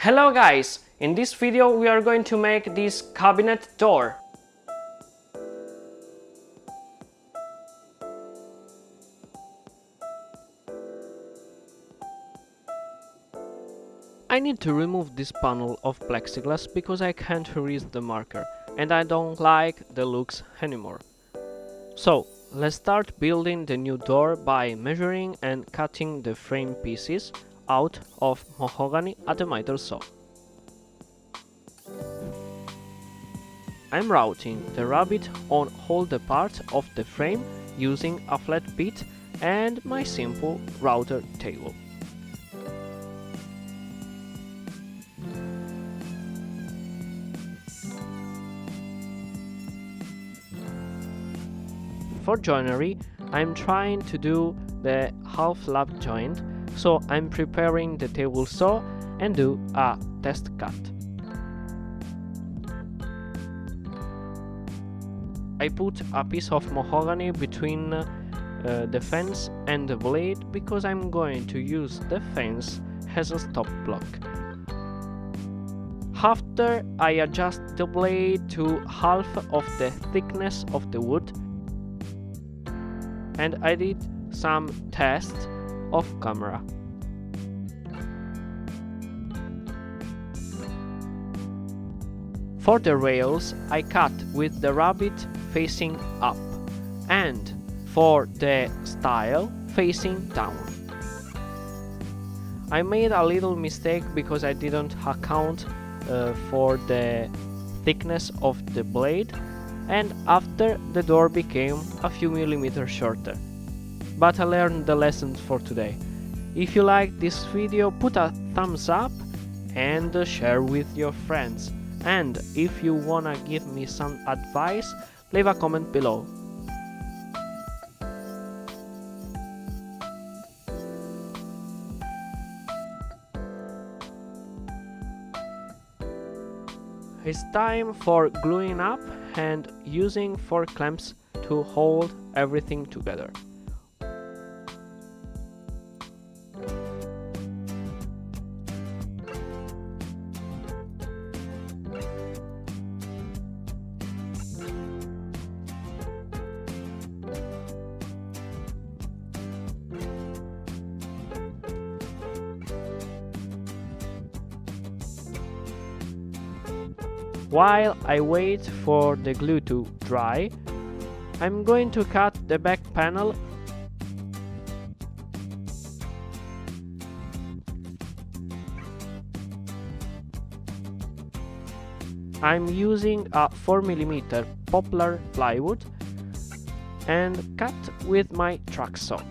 Hello guys! In this video we are going to make this cabinet door. I need to remove this panel of plexiglass because I can't erase the marker and I don't like the looks anymore. So let's start building the new door by measuring and cutting the frame pieces out of mahogany at the miter saw. I'm routing the rabbit on all the parts of the frame using a flat bit and my simple router table. For joinery, I'm trying to do the half lap joint, so I'm preparing the table saw and do a test cut. I put a piece of mahogany between the fence and the blade because I'm going to use the fence as a stop block. After I adjust the blade to half of the thickness of the wood, and I did some tests off camera. For the rails, I cut with the rabbit facing up, and for the stile facing down. I made a little mistake because I didn't account for the thickness of the blade, and after the door became a few millimeters shorter. But I learned the lessons for today. If you like this video, put a thumbs up and share with your friends. And if you wanna give me some advice, leave a comment below. It's time for gluing up and using 4 clamps to hold everything together. While I wait for the glue to dry, I'm going to cut the back panel . I'm using a 4mm poplar plywood and cut with my track saw.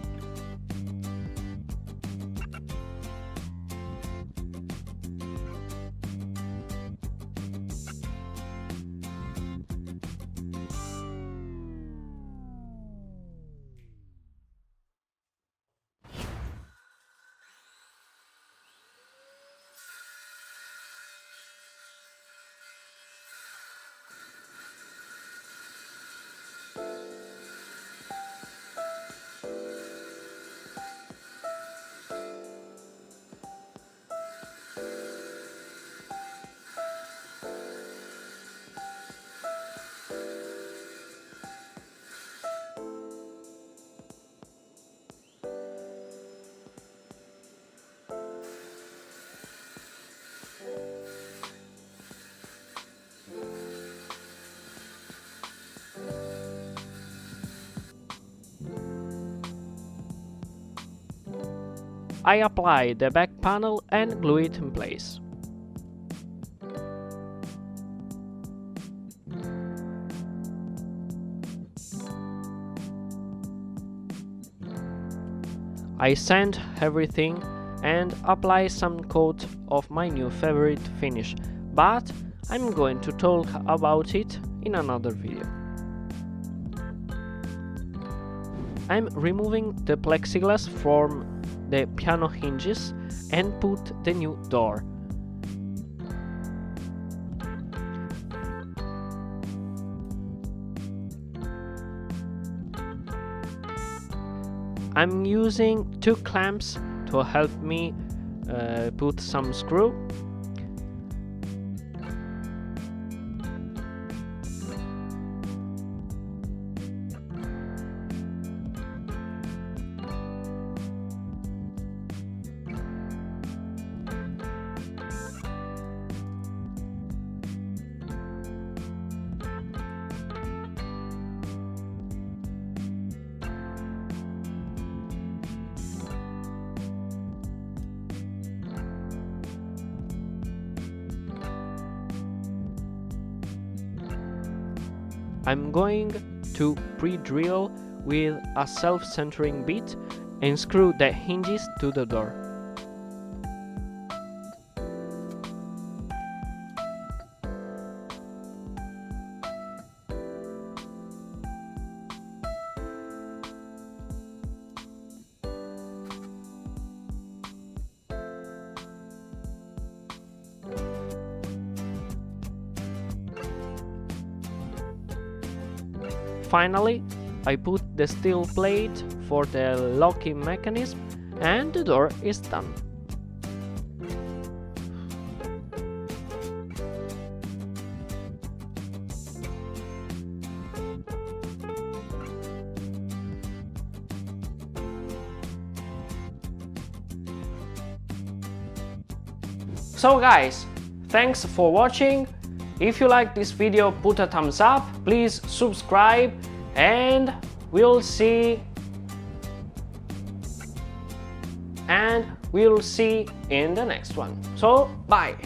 I apply the back panel and glue it in place. I sand everything and apply some coat of my new favorite finish, but I'm going to talk about it in another video. I'm removing the plexiglass from the piano hinges and put the new door. I'm using 2 clamps to help me put some screw I'm going to pre-drill with a self-centering bit and screw the hinges to the door. Finally, I put the steel plate for the locking mechanism and the door is done. So guys, thanks for watching. If you like this video, put a thumbs up, please subscribe, and we'll see in the next one. So bye.